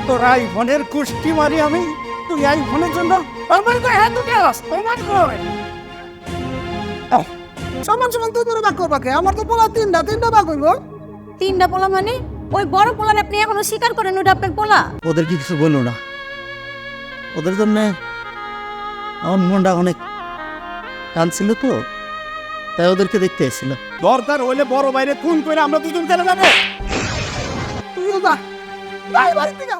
তোর আইফোনের কুষ্টি মারি আমি, তুই আইফোনের জন্য আমার গায়ে হাত উঠাস, তোমার কই? সমান সমান তুই তোর বাক করবাকে, আমার তো পোলা তিনটা বাক হইব। তিনটা পোলা মানে ওই বড় পোলার আপনি এখনো স্বীকার করেন ওটা আপনার পোলা? ওদের কি কিছু বললো না? ওদের জন্য আমার মনটা অনেক কাঁদছিল তো, তাই ওদেরকে দেখতে এসেছিল। দরকার হইলে বড় বাইরে খুন করে আমরা দুজন চলে যাবো। তুইও যা, যাই বাড়ি থেকে।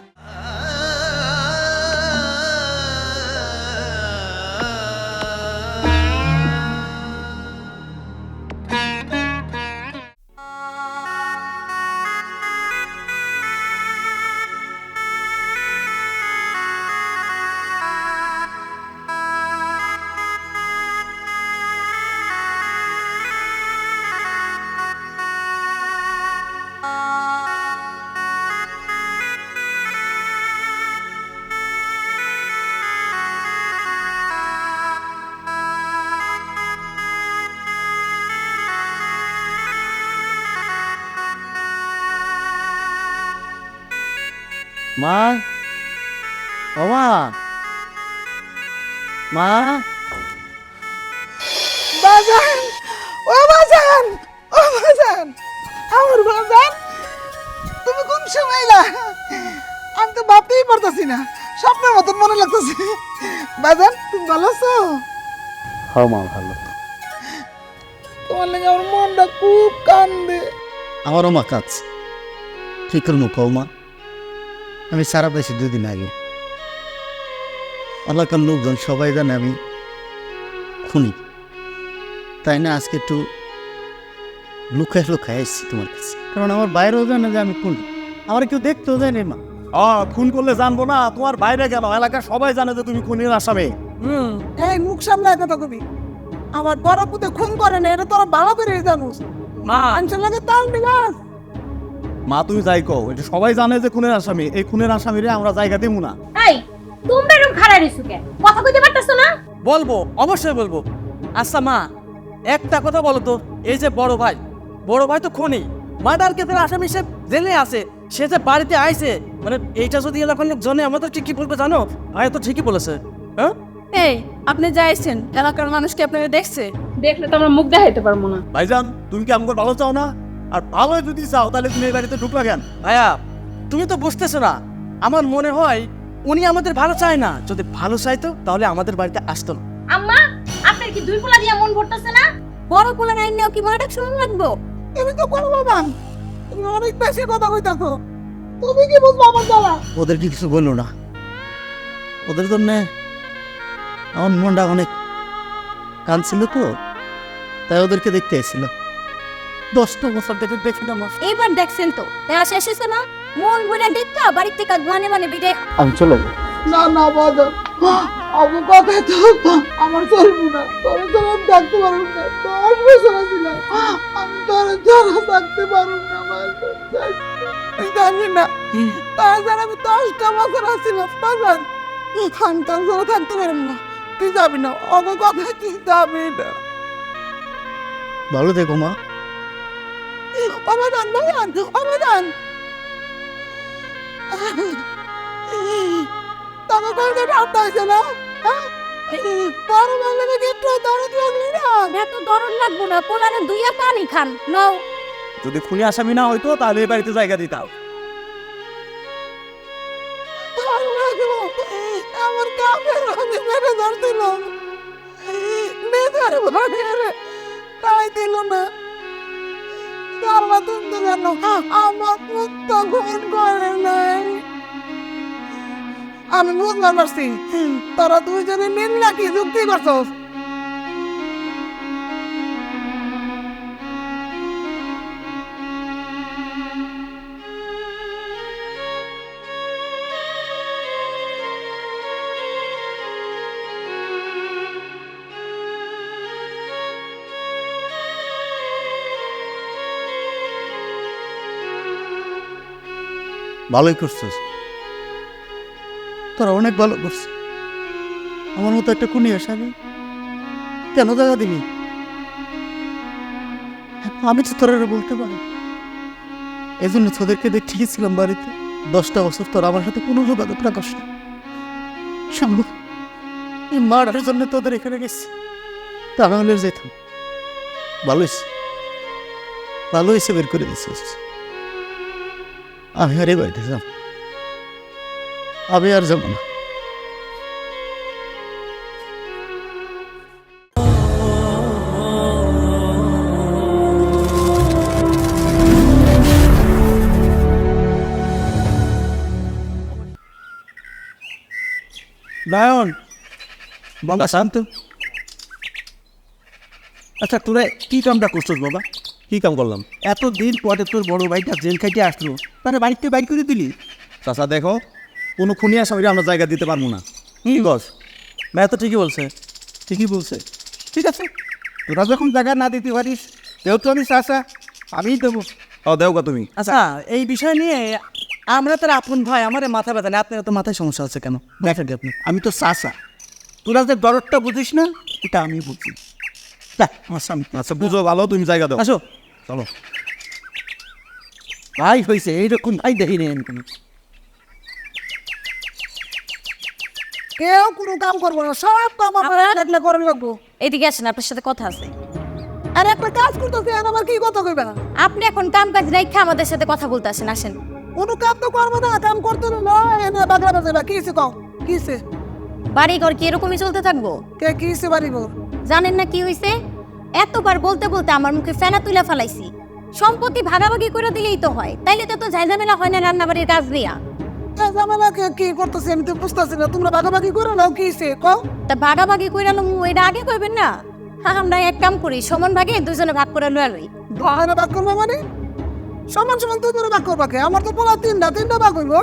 মা, ও মা, মা, বাজান, ও বাজান, ও বাজান, আমার বাজান, তুমি কোন সময় এলা? আমি তো ভাবতেই পারতাছি না, স্বপ্নের মতন মনে লাগতেছে। বাজান, তুমি ভালো আছো? হ্যাঁ মা, ভালো। তোমার লাগে আমার মনটা খুব কান্দে। আমারও মা কাজ ঠিক করবো, কও মা। আমি সারা পেয়েছি 2 দিন আগে। এলাকার লোকজন সবাই জানে আমি খুনি, তাই না আজকে একটু লুকায় এসেছি তোমার কাছে, কারণ আমার বাইরেও জানে যে আমি খুনি, আমার কেউ দেখতেও যায় না। মা, খুন করলে জানবো না? তোমার বাইরে গেল, এলাকার সবাই জানে যে তুমি খুনির আসামি। এই মুখ সামলায় কথা কবি, আমার বড় পুতে খুন করে না, এটা তোরা ভালো করে জানোস। মা, আনসার লাগে তাল দিলাস। মা তুমি যাই কও, এটা সবাই জানে যে খুনের আসামি। এই খুনের আসামিরে আমরা জায়গা দেবো না। এই তোমরা এরকম খাড়া রইছো কেন? কথা কইতে পারতাছো না? বলবো, অবশ্যই বলবো। আচ্ছা মা, একটা কথা বলো তো, এই যে বড় ভাই তো খুনি, মার্ডার কেসের আসামি, সে জেলে আছে, সে যে বাড়িতে আইছে, মানে এইটা যদি এলাকার লোক জানে, আমরা তো ঠিক কি বলবে জানো? ভাই তো ঠিকই বলেছে। হ্যাঁ এই আপনি যাইছেন, এলাকার মানুষ কি আপনাকে দেখছে? দেখলে তো আমরা মুখ দেখাইতে পারবো না। ভাইজান, তুমি কি আমাকে ভালো চাও না? আর ভালো যদি চাও তাহলে তুমি এই বাড়িতে ঢুকবা কেন? ভাইয়া, তুমি তো বুঝতেছো না, আমার মনে হয় উনি আমাদের ভালো চায় না। যদি ভালো চাইতো তাহলে আমাদের বাড়িতে আসতো না। আম্মা, আপনার কি দুই পোলা দিয়া মন ভরতেছে না? বড় পোলা নাই নেও কি মাটাক শুনুন লাগবো? তুমি তো বড় বাবান, তুমি অনেক বেশি কথা কইতাছো। তুমি কি বুঝবো আমার জ্বালা? ওদের কি কিছু বললো না? ওদের জন্য আমার মনটা অনেক কাঁদছিল তো, তাই ওদেরকে দেখতে এসেছিল। 10টা বছর থেকে দেখি না মা। এইবার দেখছেন তো দেখা শেষ হয়েছে না? মন ভরে দেখা বাড়ির থেকে মানে বিদায়। আমি চলে যাই। না না বাজান, আমার কথাই তো আমার চলবো না। তোর ছাড়া আমি থাকতে পারবো না। 10 বছর ছিলাম, আমি তোর ছাড়া থাকতে পারবো না বাজান। তুই জানি না, তোর ছাড়া আমি 10টা বছর ছিলাম বাজান। আমি তোর ছাড়া থাকতে পারবো না। তুই যাবি না, আমার কথাই তুই যাবি না। ভালো দেখো মা। অবদান বাজান, অবদান। তোমার কাছে রাত আছে না? হ্যাঁ, বড় বাংলা একটু দরদ লাগলি না? এত দরদ লাগবো না, পোলারে দুইয়া পানি খান নাও। যদি খুনি আসামি না হইতো তাহলে এই বাড়িতে জায়গা দিতাম। আমার কাপের আমি মেরে ধরছিল, মেয়েদের ভাড়ে তাই দিল না। আল্লাহ তুমি তো জানো আমার পুত্র খুন করে নাই। আমি বুঝতে পারছি তারা দুইজনে মিল নাকি যুক্তি করছস। ভালোই করছিস, তোরা অনেক ভালো করছিস। আমার মতো একটা খুনি আসামি কেন জায়গা দিবি? আমি তো তোরা বলতে পারি এই জন্য তোদেরকে দেখে গেছিলাম বাড়িতে। 10টা বছর তোর আমার সাথে কোনো যোগাযোগ রাখাস না। শুনবো এই মার্ডারের জন্য তোদের এখানে গেছি, তা আমি হলে যেতাম। ভালো হয়েছে, ভালো হয়েছে বের করে দিয়েছিস। আমি আর এই বাড়িতে যাব, আমি আর যাবো না। নায়ন বাবা শান্ত। আচ্ছা তোরা কি কামটা করছিস বাবা? কি কাম করলাম? এতদিন পরে তোর বড় ভাইটা জেল খাইতে আসলো, তারা বাড়িতে বাইর করে দিলি। চাচা দেখো, কোনো খুনি আসামিরে আমরা জায়গা দিতে পারবো না। কি বস? ভাই তো ঠিকই বলছে। ঠিকই বলছে। ঠিক আছে, তোরা যখন জায়গা না দিতে পারিস, যেহেতু আমি চাচা, আমিই দেবো। ও দেওগা তুমি। আচ্ছা এই বিষয় নিয়ে আমরা তার আপন ভাই, আমার মাথা ব্যথা নেই। আপনার তো মাথায় সমস্যা হচ্ছে কেন? দেখেন আপনি, আমি তো চাচা, তোরা যে দরদটা বুঝিস না এটা আমি বুঝি। আমার স্বামী। আচ্ছা বুঝো ভালো, তুমি জায়গা দাও। আসো চলো। ভাই হয়েছে এইরকম ভাই দেখি নেই কোনো। কেউ কোনো কাম করবো না, সব কাম আমার লাগলে করে লাগবো। এদিকে আসেন, আপনার সাথে কথা আছে। আর একটা কাজ করতেছি, আর আমার কি কথা কইবে না? আপনি এখন কাম কাজ রেখে আমাদের সাথে কথা বলতে আসেন, আসেন। কোনো কাম তো করবো না, কাম করতে না এনে বাগলা বাজে বা কিসে কও কিসে? বাড়ি ঘর কি এরকমই চলতে থাকবো? কে কিসে বাড়ি গো? জানেন না কি হয়েছে? এতবার বলতে বলতে আমার মুখে ফেনা তুলে ফেলাইছি। সম্পত্তি ভাগাভাগি করে দিলেই তো হয়, তাইলে তো ঝামেলা হয় না রান্নাবাড়ির কাজ দিয়া। জামালা কি করতেছি আমি তো বুঝতেছি না। তোমরা ভাগাভাগি করো নাও কিসে কও? তা ভাগাভাগি করে এটা আগে কইবেন না? হ্যাঁ, আমরা এক কাম করি, সমান ভাগে দুজনে ভাগ করে লয়া লই। ভাগানা ভাগ করবো মানে? সমান সমান তো তোরা ভাগ করবা কে? আমার তো পোলা তিনটা ভাগ হইব।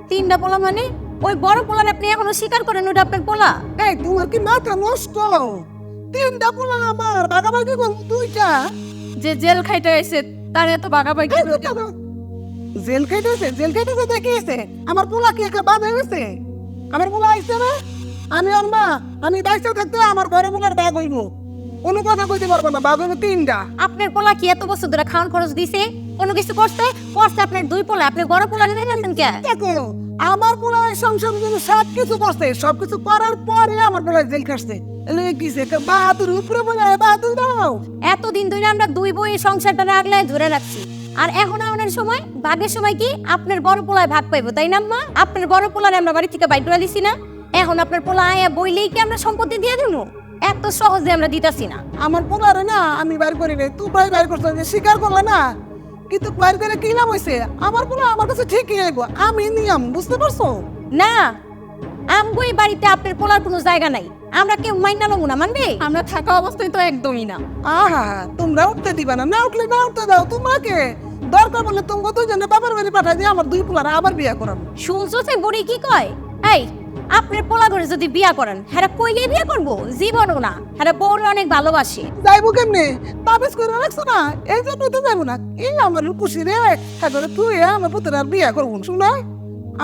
3টা পোলা মানে? ওই বড় পোলার আপনি এখনো স্বীকার করেন ওটা আপনার পোলা? এই তোমার কি মাথা নষ্ট? 3টা পোলা আমার, ভাগাভাগি করবো 2টা। যে জেল খাইতে আইছে তার এত ভাগাভাগি এই তো দাদা, জেল খাইতেছে দেখিয়েছে। আমার পোলা কি একটা বাধা গেছে? আমার পোলা আইছে না, আমি ওর মা, আমি বাইসে থাকতে আমার ঘরে পোলার ব্যাগ হইব। কোনো কথা কইতে পারবো না, বাঘ হইব 3টা। আপনার পোলা কি এত বছর ধরে খাওয়ান খরচ দিছে? কোনো কিছু করছে? আপনার 2 পোলা, আপনি বড় পোলা নিতে গেছেন কে? দেখো আমার পোলা সংসার সব কিছু করছে, সব কিছু করার পরে আমার পোলা জেল খাটছে। কিসে বাহাদুর উপরে বলে বাহাদুর দাও। এতদিন ধরে আমরা 2 বই সংসারটা রাখলে ধরে রাখছি, আর এখন আমাদের সময় ভাগের সময় কি আপনার বড় পোলায় ভাগ পাইবো, তাই না আম্মা? আপনার বড় পোলারে আমরা বাড়ি থেকে বাইর করে দিছি না, এখন আপনার পোলা আয়া বইলেই কি আমরা সম্পত্তি দিয়ে দেবো? এত সহজে আমরা দিতাছি না। আমার পোলারে না আমি বাইর করি নাই, তুই বাইর করছ, স্বীকার করলে না। কিন্তু বাইর করে কি নাম হয়েছে? আমার পোলা আমার কাছে ঠিকই আইব, আমি নিয়ম, বুঝতে পারছো? না, আমগো এই বাড়িতে আপনার পোলার কোনো জায়গা নাই, আমরা কেউ মাইনা লব না, মানবে? আমরা থাকা অবস্থায় তো একদমই না। আহা, তোমরা উঠতে দিবা না, না উঠলে না উঠতে দাও। তোমাকে দরকার বললে তোমাকে দুজনে বাবার বাড়ি পাঠাই দিয়ে আমার 2 পোলারে আবার বিয়ে করাবো। শুনছো সে বুড়ি কি কয়? এই আপনার পোলা ঘরে যদি বিয়া করেন, হ্যাঁ কইলে বিয়া করবো? জীবনও না, হ্যাঁ বউরে অনেক ভালোবাসে। যাইবো কেমনে? তাবিজ করে রাখছো না, এই জন্য তো যাইবো না। এই আমার খুশি রে, হ্যাঁ তুই আমার পুত্র আর বিয়ে করবো। শুনো,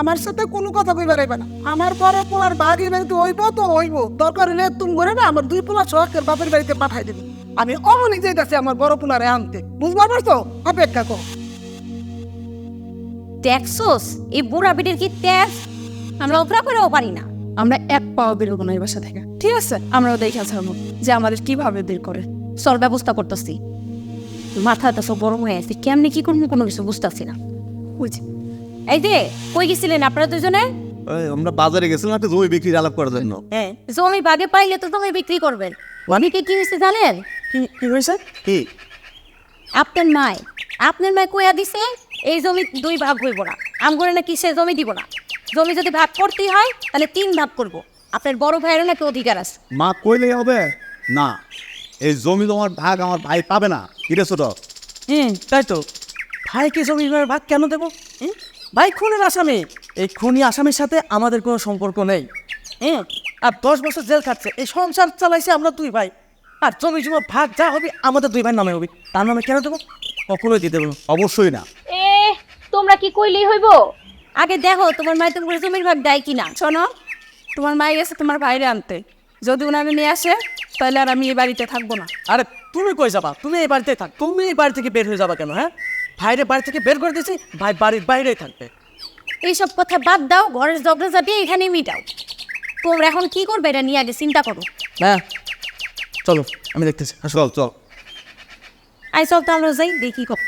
আমার সাথে কোনো কথা কইবার আইবা না। আমার বড় পোলার বাড়ি বাড়িতে হইব তো হইব, দরকার হলে তুমি করে না আমার 2 পোলা সহকের বাপের বাড়িতে পাঠাই দেবে। আমি অমনি যাইতাছি আমার বড় পোলারে আনতে, বুঝবার পারছো? অপেক্ষা কর। ট্যাক্সোস এই বুড়া বিটির কি ট্যাক্স? আমরা অপরা করেও পারি না। আমরা এক পাও বেরোবো না এই বাসা থেকে, ঠিক আছে? আমরাও দেখে ছাড়বো যে আমাদের কিভাবে বের করে। সর ব্যবস্থা করতেছি। মাথাটা সব গরম হয়ে আছে, কেমনি কি করবো কোনো কিছু বুঝতেছি না। বুঝি এই যে কই গেছিলেন আপনারা দুজনে? আমরা বাজারে গেছিলাম একটা জমি বিক্রির আলাপ করার জন্য। হ্যাঁ, জমি বাগে পাইলে তো জমি বিক্রি করবেন। অনেকে কি হয়েছে জানেন? কি হয়েছে? কি? আপনার মায় কইয়া দিছে এই জমি 2 ভাগ হইব না, আমগরে নাকি সে জমি দিব না। জমি যদি ভাগ করতেই হয় তাহলে 3 ভাগ করব। আপনার বড় ভাইয়েরও নাকি অধিকার আছে। মা কইলে হবে না, এই জমি তোমার ভাগ আমার ভাই পাবে না। কিরে ছোট? তাই তো, ভাইকে জমির ভাগ কেন দেবো? ভাই খুনের আসামি, এই খুনি আসামির সাথে আমাদের কোনো সম্পর্ক নেই। আর 10 বছর জেল খাটছে, এই সংসার চালাইছে আমরা 2 ভাই। আর জমি জমা ভাগ যা হবে আমাদের 2 ভাইয়ের নামে হবে, তার নামে কেন দেবো? কখনোই দিতে দেবো না। অবশ্যই না। তোমরা কি কইলেই হইব? আগে দেখো তোমার মায়ের তোমার জমির ভাগ দেয় কিনা। শোনো, তোমার মাই গেছে তোমার ভাইরে আনতে, যদি উনারে নিয়ে আসে তাহলে আর আমি এই বাড়িতে থাকবো না। আরে তুমি কই যাবা? তুমি এই বাড়িতে থাক, তুমি এই বাড়ি থেকে বের হয়ে যাবা কেন? হ্যাঁ, ভাইরে বাড়ি থেকে বের করে দিয়েছি, ভাই বাড়ির বাইরেই থাকবে। এইসব কথা বাদ দাও, ঘরের ঝগড়াঝাটি এখানে মিটাও। তোমরা এখন কি করবে এটা নিয়ে আগে চিন্তা করো। হ্যাঁ চলো, আমি দেখতেছি। চল চল। আই চল তাহলে যাই দেখি কর।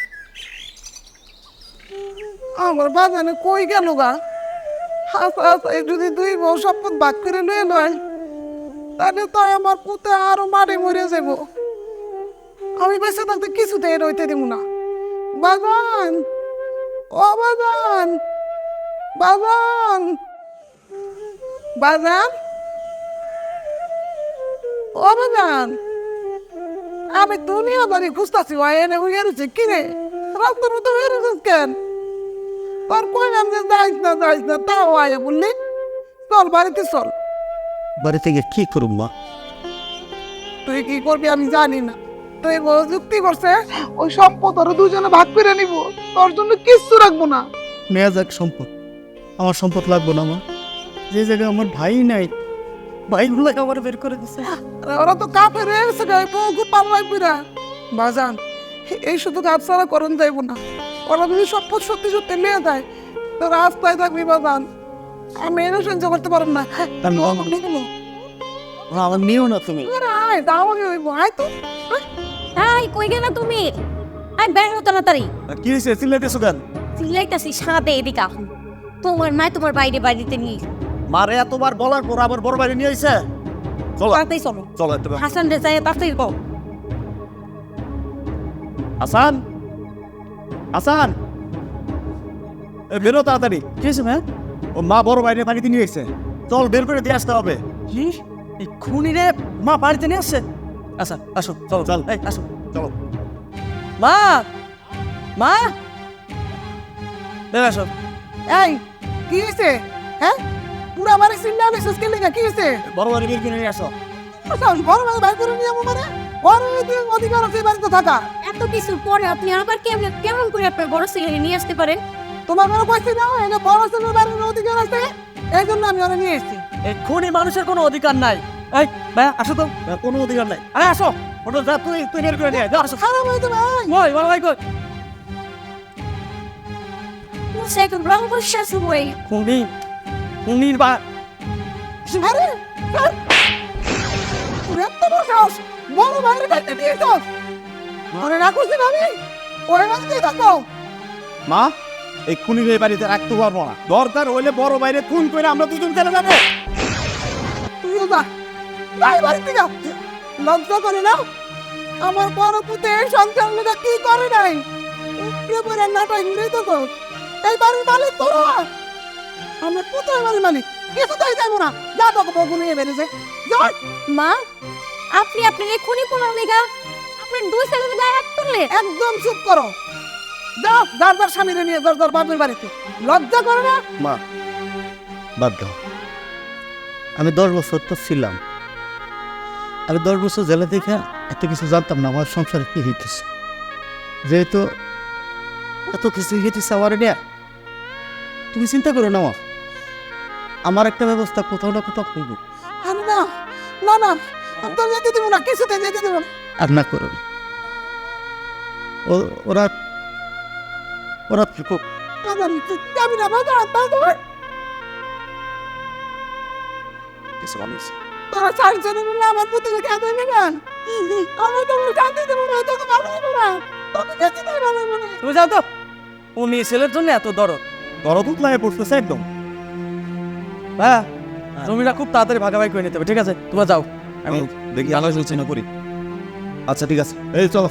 আমার বাজানে কই গেল গা? হাসা হাসা যদি দুই বউ সম্পদ ভাগ করে লয়ে লয়, তাহলে তো আমার পুতে আরো মারে মরে যাব। আমি বেঁচে থাকতে কিছুতেই রইতে দেব না। বাজান, ও বাজান, বাজান, বাজান, ও বাজান, আমি দুনিয়া বাড়ি খুঁজতেছি, এনে হয়ে রয়েছে কিনে রাস্তার মতো হয়ে রয়েছিস কেন? তোর কইলাম যে যাইস না তাও আয় বললি। চল বাড়িতে চল। বাড়িতে গিয়ে কি করুম মা? তুই কি করবি আমি জানি না। তুই বউ যুক্তি করছে ওই সম্পদ ওরা দুজনে ভাগ করে নিব, তোর জন্য কিচ্ছু রাখবো না। নেওয়া যাক সম্পদ, আমার সম্পদ লাগবো না মা। যে জায়গায় আমার ভাই নাই, ভাইগুলো আমার বের করে দিছে। আরে ওরা তো কাপে রয়েছে গায়ে বউ খুব পাল্লাই পুরা। বাজান, এই শুধু গাছ ছাড়া করণ যাইব না। ওরা যদি সম্পদ সত্যি সত্যি নিয়ে যায় তো রাস্তায় থাকবি বাজান। আমি এনে সহ্য করতে পারব না। আমি আমার নিও না তুমি। আয় দাওয়াগে হইব, আয় তো। আই কই গেলা তুমি? আই বের হতো তাড়াতাড়ি। কি হয়েছে চিল্লাইতেছো কেন? চিল্লাইতাছি সাথে এদিকে এখন। তোমার মা তোমার বাইরে বাড়িতে নিয়ে মারে এতবার বলার পর আবার বড় বাইরে নিয়ে আইছে। চলো তাড়াতাড়ি চলো। চলো একটু। হাসান রে যাই তাড়াতাড়ি কও। হাসান, হাসান, এ বেরো তাড়াতাড়ি। কি হয়েছে ভাই? ও মা বড় বাইরে বাড়িতে নিয়ে এসেছে, চল বের করে দিয়ে আসতে হবে। কি এই খুনি রে মা বাড়িতে নিয়ে আসছে? আচ্ছা আসো, চলো চল। এই আসো। চলো। মা, মা, বের আসো। এই কি হয়েছে? হ্যাঁ, পুরা বাড়ি চিল্লা মেসেজ কে লেখা কি হয়েছে? বড় বাড়ি বের করে নিয়ে আসো। বড় ভাই ভাই করে নিয়ে মানে বড় অধিকার আছে বাড়িতে থাকা। এত কিছুর পরে আপনি আবার কেমন করে আপনার বড় ছেলে নিয়ে আসতে পারেন? তোমার কোনো কইছি না এটা বড় ছেলের বাড়ির অধিকার আছে, এই জন্য আমি ওরা নিয়ে এসেছি। এই খুনি মানুষের কোনো অধিকার নাই। এই ভাই আসো তো। কোনো অধিকার নাই। আরে আসো। ওটা যা, তুই তুই বের করে নিয়ে আয়, যা। আসো। খারাপ হয়েছে ভাই। ওই বড় ভাই কই? Second round was just away. খুনি, খুনির বা আরে এত বড় সাহস, বড় ভাইয়ের বাড়িতে নিয়ে এসো। মনে না করছি না আমি ওই বাড়িতে থাকো। মা, এই খুনির এই বাড়িতে রাখতে পারবো না। দরকার হইলে বড় বাইরে খুন করে আমরা দুজন চলে যাবো। তুইও যা, তাই বাড়িতে যা। লজ্জা করে না? আমার বড় পুতে সন্তান লোকা কি করে নাই? উপরে পরে নাটাই ঘুরে তো এই বাড়ির মালিক তোরা। আমার পুতে বাড়ির মালিক কিছুতেই যাইবো না। যা তোকে বউ নিয়ে বেরিয়েছে যাই। মা, আপনি আপনার এই খুনি পোলার লেগা আপনার দুই ছেলের গায়ে হাত তুললেন। একদম চুপ করো। যা যার যার স্বামীরে নিয়ে যার যার বাপের বাড়িতে। লজ্জা করে না? মা, বাদ দাও। আমি 10 বছর তো ছিলাম। আমি 10 বছর জেলে থেকে এত কিছু জানতাম না আমার সংসারে কি হইতেছে। যেহেতু এত কিছু হইতেছে আমার নিয়ে, তুমি চিন্তা করো না মা, আমার একটা ব্যবস্থা কোথাও না কোথাও হইব। আরে না না না, আমি তো যেতে দেবো না, কিছুতে যেতে দেবো না। আর না করো না। ওরা ওরা থাকুক। যাবি না বাজার বাজার। কিছু বলিস। তোরা চারজনে মিলে আমার পুতুলে কাঁদে নেবেন। আমি তোমার কাঁদতে দেবো না, তোকে ভালো হবে না, তোকে যেতে দেবো না মনে। তুমি যাও তো। উনি ছেলের জন্য এত দরদ। দরদুত লাগে পড়তেছে একদম। হ্যাঁ, জমিটা খুব তাড়াতাড়ি ভাগাভাগি করে নিতে হবে। ঠিক আছে, তোমরা যাও। আমি দেখি আলোচনা করি। আচ্ছা ঠিক আছে, এই চলো।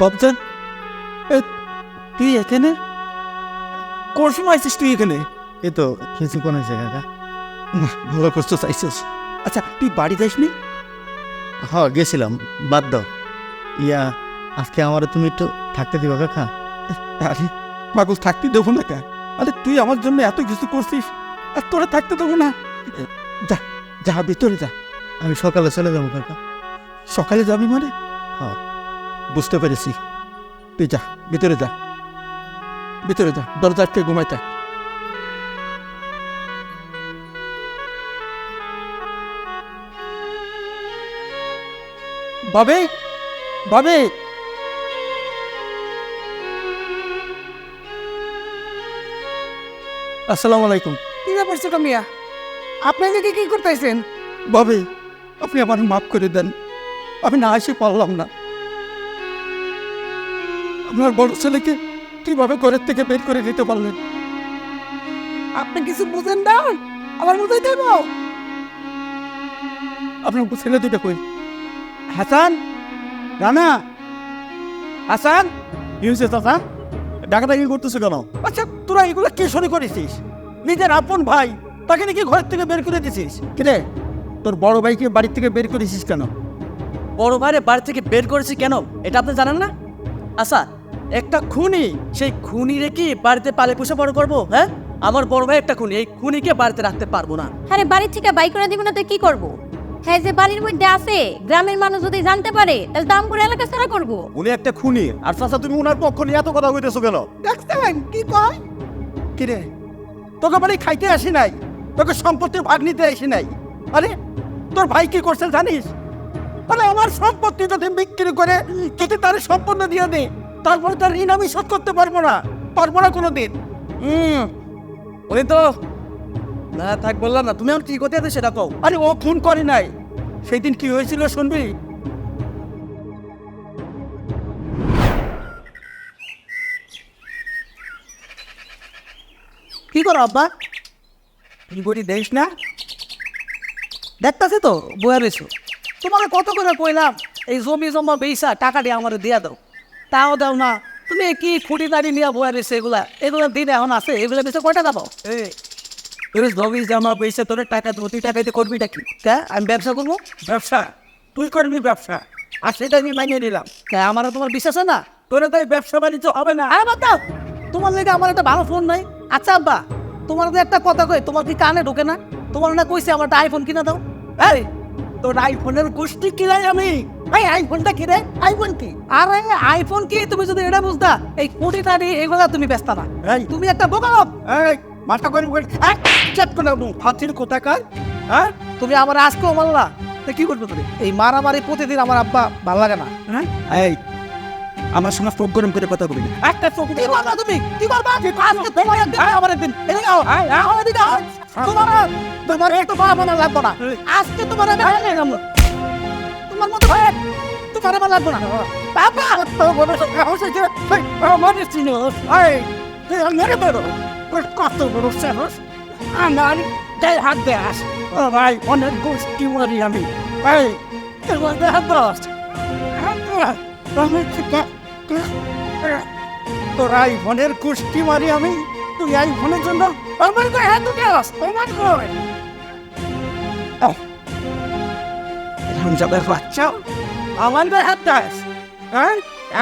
বাবজান, তুই এখানে কোন সময় আছিস তুই এখানে? এ তো কিছুক্ষণ হয়েছে কাকা। ভালো করছো চাইছিস। আচ্ছা তুই বাড়ি যাসনি? হ্যাঁ গেছিলাম, বাদ দাও। আজকে আমার তুমি একটু থাকতে দিবা কাকা? আরে পাগল, থাকতে দেবো না কা? আরে তুই আমার জন্য এত কিছু করছিস আর তোরা থাকতে দেবো না? যা যা ভিতরে যা। আমি সকালে চলে যাবো কাকা। সকালে যাবি মানে? হ্যাঁ বুঝতে পেরেছি। তুই যা ভিতরে যা, ভিতরে যা, দরজা আটকে ঘুমাই থাক। বাবে, বাবে, আসসালামু আলাইকুম। কি ব্যাপার ছোট মিয়া, আপনি এদিকে কি করতেছেন? বাবে, আপনি আমার মাফ করে দেন, আমি না এসে পারলাম না। আপনার বড় ছেলেকে কিভাবে ঘরের থেকে বের করে দিতে পারলেন? আপনি কিছু বুঝেন না, আমার বুঝাই দেব। আপনার ছেলে দুটো কই? হাসান, রানা, হাসান, কি হয়েছে চাচা? ডাকাডাকি করতেছে কেন? আচ্ছা তোরা এগুলো কে শুরু করেছিস? নিজের আপন ভাই তাকে নাকি ঘরের থেকে বের করে দিছিস? কিরে, তোর বড় ভাইকে বাড়ির থেকে বের করেছিস কেন? বড় ভাইরে বাড়ি থেকে বের করেছি কেন এটা আপনি জানেন না? আচ্ছা, একটা খুনি, সেই খুনি রেখে বাড়িতে পালে পুষে বড় করবো? হ্যাঁ, আমার বড় ভাই একটা খুনি, এই খুনিকে বাড়িতে রাখতে পারবো না। আরে বাড়ির থেকে বাই করে দিব না তো কি করব? হ্যাঁ, যে বাড়ির মধ্যে আছে, গ্রামের মানুষ যদি জানতে পারে তাহলে দাম করে এলাকা ছাড়া করবো। উনি একটা খুনি, আর চাচা তুমি ওনার পক্ষ নিয়ে এত কথা কইতেছো কেন? দেখছেন কি কয়? কিরে, তোকে বাড়ি খাইতে আসি নাই, তোকে সম্পত্তির ভাগ নিতে আসি নাই। আরে তোর ভাই কি করছে জানিস? আরে আমার সম্পত্তি যদি বিক্রি করে যদি তার সম্পন্ন দিয়ে দে, তারপরে তার ঋণ আমি শোধ করতে পারবো না কোনোদিন। উনি তো না থাক বললাম না, তুমি এখন কি করতে আছে সেটা কও। আরে ও খুন করে নাই, সেই দিন কি হয়েছিল শুনবি? কি করো আব্বা? কি করি দেখিস না? দেখতেছে তো বইয়া রয়েছো। তোমাকে কত করে কইলাম এই জমি জমা বেইসা টাকা দিয়ে আমার দিয়া দাও, তাও দাও না। তুমি কি খুঁটি দাঁড়ি নিয়ে বইয়া রয়েছে, এগুলা দিন এখন আছে, এগুলো বেশি কয়টা দাবো? তোর জমি জমা পয়সা তোর টাকা দেবো, তুই টাকাতে করবি নাকি? আমি ব্যবসা করবো? ব্যবসা তুই করবি ব্যবসা, আর সেটা আমি মানিয়ে নিলাম। আমারও তোমার বিশ্বাস আছে না? তোরা তাই ব্যবসা বাণিজ্য হবে না। আরে বাদ দাও, তোমার লেগে আমার একটা ভালো ফোন নাই। আচ্ছা আব্বা, তোমার তো একটা কথা কই, তোমার কি কানে ঢোকে না? তোমার না কইছে আমার একটা আইফোন কিনা দাও। এই তোর আইফোনের গোষ্ঠী কিনাই আমি। এই আইফোনটা কিনে, আইফোন কি? আরে আইফোন কি, তুমি যদি এটা বুঝতা এই কোটি টাড়ি এগুলা তুমি ব্যস্ত না। এই তুমি একটা বোকা লোক। এই মাথা করে চেক করে ফাতির কোথাকার। হ্যাঁ তুমি আমার আজকেও মারলা, তা কি করবে তুমি? এই মারামারি প্রতিদিন আমার আব্বা ভালো লাগে না। হ্যাঁ এই আমার সঙ্গে চোখ গরম করে কথা বলবি না। একটা চোখ কি করবা তুমি? কি করবা? আজকে তোমার একদিন আমার একদিন। এদিকে আও, আও এদিকে আও। তোমার একটু বাবা মানা লাগবে না। আজকে তোমার আমি হারাই গেলাম। তোমার মতো ভাই তোমার আমার লাগবে না। বাবা তো বড় সাহস আছে। আমার চিনো এই তুই মেরে বেরো, কত বড় সাহস আমার গায়ে হাত দেয়াস? ও ভাই অনেক গোষ্ঠী মারি আমি। এই তোমার গায়ে হাত দাস, তোর আইফোনের গোষ্ঠী মারি আমি। তুই আইফোনের জন্য আমার গায়ে হাত দেয়াস? তোমার গায়ে হামজাদের বাচ্চা আমার গায়ে হাত দাস? হ্যাঁ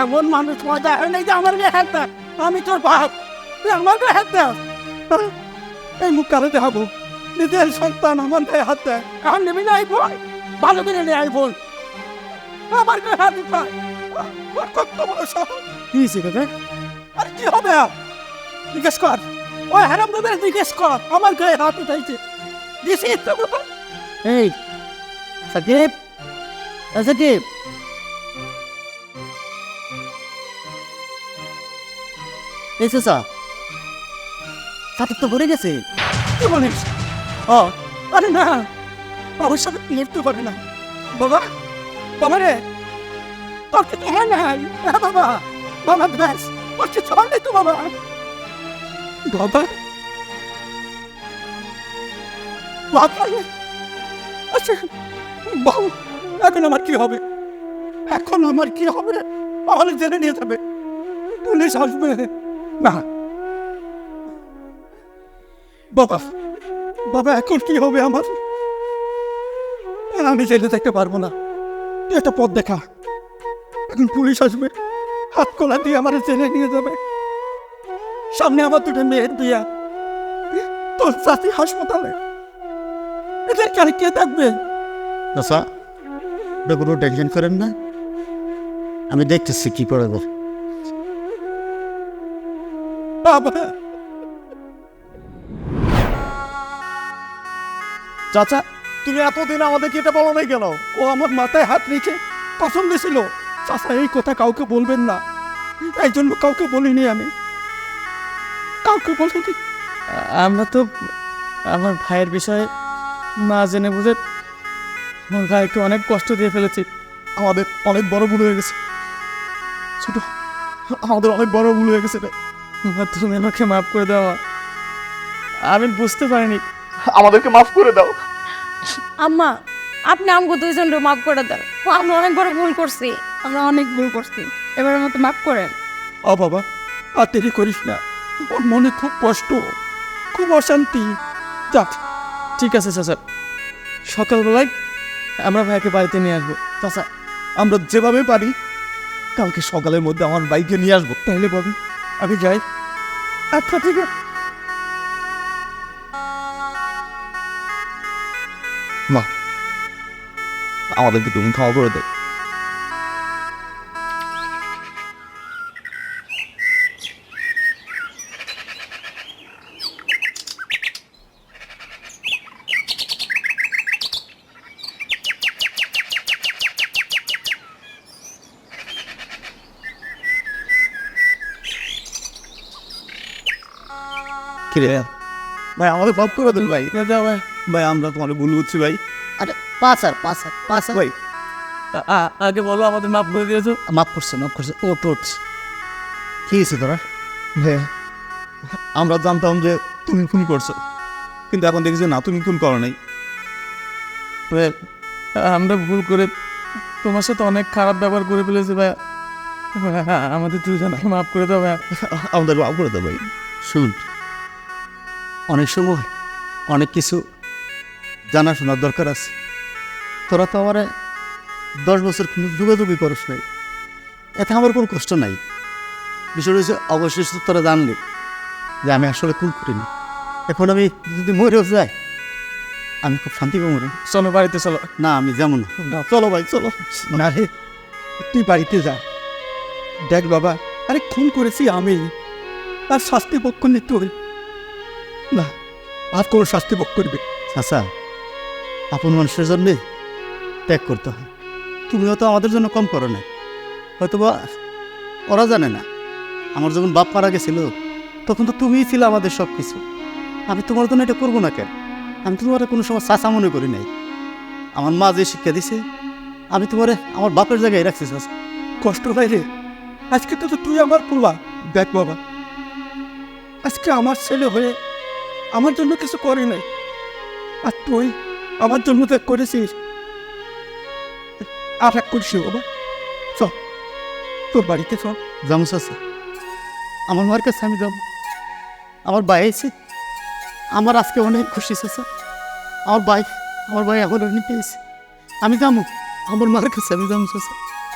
এমন মানুষ মজা হয় নাই যে আমার গায়ে হাত দাস। আমি তোর বাপ, তুই আমার গায়ে হাত দাস? এই মুখ কারে দেখাবো? নিজের সন্তান আমার গায়ে হাত দেয়, এখন নেবি না আইফোন? ভালো করে নে আইফোন, আমার গায়ে হাত উঠায়। কত বড় সাহস! কি হয়েছে কাকা? আরে কি হবে? জিজ্ঞেস কর, ওই হারাম দাদার জিজ্ঞেস কর, আমার গায়ে হাত উঠাইছে। দিছি তো বাবা। এই সাকিব, সাকিব, এই চাচা সাকিব তো ঘুরে গেছে। কি বলিস? ও আরে না, বাবার সাথে লিখতে পারে না। বাবা, বাবা রে, তোর কি হয় নাই? হ্যাঁ বাবা, বাবা ব্যাস, তোর কি চল নেই তো বাবা? বাবা বাবা, আচ্ছা বাবু, এখন আমার কি হবে? এখন আমার কি হবে? আমাদের জেনে নিয়ে যাবে, পুলিশ আসবে। না বাবা, বাবা এখন কি হবে আমার? আমি জেলে থাকতে পারবো না, তুই একটা পথ দেখা। এখন পুলিশ আসবে, হাত কলা দিয়ে আমার জেলে নিয়ে যাবে, সামনে আমার দুটো মেয়ের বিয়া, তোর চাষি হাসপাতালে, এদের কারে কে থাকবে? আচ্ছা, ওটা কোনো টেনশন করেন না, আমি দেখতেছি কি করে গো। বাবা, চাচা তুমি এতদিন আমাদেরকে এটা বলো নাই কেন? ও আমার মাথায় হাত রেখে পছন্দ ছিল। চাচা এই কথা কাউকে বলবেন না, এই জন্য কাউকে বলিনি, আমি কাউকে বলিনি। আমরা তো আমার ভাইয়ের বিষয়ে না জেনে বুঝে আমার ভাইকে অনেক কষ্ট দিয়ে ফেলেছি। আমাদের অনেক বড় ভুল হয়ে গেছে ছোট, আমাদের অনেক বড় ভুল হয়ে গেছে রে। তুমি আমাকে মাফ করে দাও। আমি বুঝতে পারিনি। আমাদেরকে মাফ করে দাও। আম্মা, আপনি আমাকে দুইজনকে মাফ করে দেন। আমরা অনেক বড় ভুল করছি। আমরা অনেক ভুল করছি, এবারের মতো মাফ করেন। ও বাবা, আর দেরি করিস না, ওর মনে খুব কষ্ট, খুব অশান্তি। যাক, ঠিক আছে চাচা, সকালবেলায় আমরা ভাইকে বাড়িতে নিয়ে আসবো। চাচা আমরা যেভাবে পারি কালকে সকালের মধ্যে আমার বাইকে নিয়ে আসবো, তাহলে পাবি। আমি যাই। আচ্ছা ঠিক আছে মা, আমাদেরকে তুমি খাওয়া করে দেয়। কিরে ভাই, আমাদের মাফ করে দেন ভাই। ভাই আমরা তোমার ভুল বুঝছি ভাই। আরে পাঁচ ভাই, আগে বলো আমাদের মাফ করে দিয়েছো। মাফ করছে। ও তোর কি হয়েছে তোরা? হ্যাঁ, আমরা জানতাম যে তুমি খুন করছো, কিন্তু এখন দেখছি না, তুমি খুন করো নাই। আমরা ভুল করে তোমার সাথে অনেক খারাপ ব্যবহার করে ফেলেছি ভাইয়া। আমাদের দুজনকে মাফ করে দাও ভাইয়া। আমাদের মাফ করে দাও ভাই। শুন, অনেক সময় অনেক কিছু জানাশোনার দরকার আছে। তোরা তো আমার 10 বছর কোনো যোগাযোগই করস নাই, এতে আমার কোনো কষ্ট নাই। বিষয় হচ্ছে অবশেষে তোরা জানলি যে আমি আসলে খুন করিনি। এখন আমি যদি মরেও যাই, আমি খুব শান্তি পাবো রে। চলো বাড়িতে চলো। না আমি যেমন না, চলো ভাই চলো। না রে, তুই বাড়িতে যা। দেখ বাবা, আরে খুন করেছি আমি, তার শাস্তি ভোগ করলে তুই না, আর কোনো শাস্তি ভোগ করবে? আচ্ছা, আপন মানুষের জন্যে ত্যাগ করতে হয়। তুমিও তো আমাদের জন্য কম করো না। হয়তো বা ওরা জানে না, আমার যখন বাপ মারা গেছিল তখন তো তুমিই ছিল আমাদের সব কিছু। আমি তোমার জন্য এটা করবো না কেন? আমি তোমার কোনো সময় চাচা মনে করি নাই। আমার মা যে শিক্ষা দিছে, আমি তোমারে আমার বাপের জায়গায় রাখছি চাচা। কষ্ট হয় রে, আজকে তো তুই আমার পোলা। দেখ বাবা, আজকে আমার ছেলে হয়ে আমার জন্য কিছু করে নাই, আর তুই আমার জন্য ত্যাগ করেছিস। আর এক করিস বাবা, চল তোর বাড়িতে চল। যাবো চাচা, আমার মার কাছে আমি যাবো। আমার ভাই আছে, আমার আজকে অনেক খুশি চাচা। আমার ভাই এখন অনেক পেয়েছে। আমি যাবো আমার মার কাছে, আমি যাবো চাচা।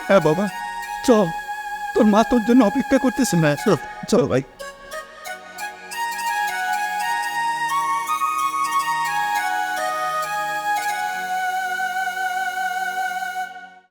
হ্যাঁ বাবা চল, তোর মা তোর জন্য অপেক্ষা করতেছে না। চল চল ভাই।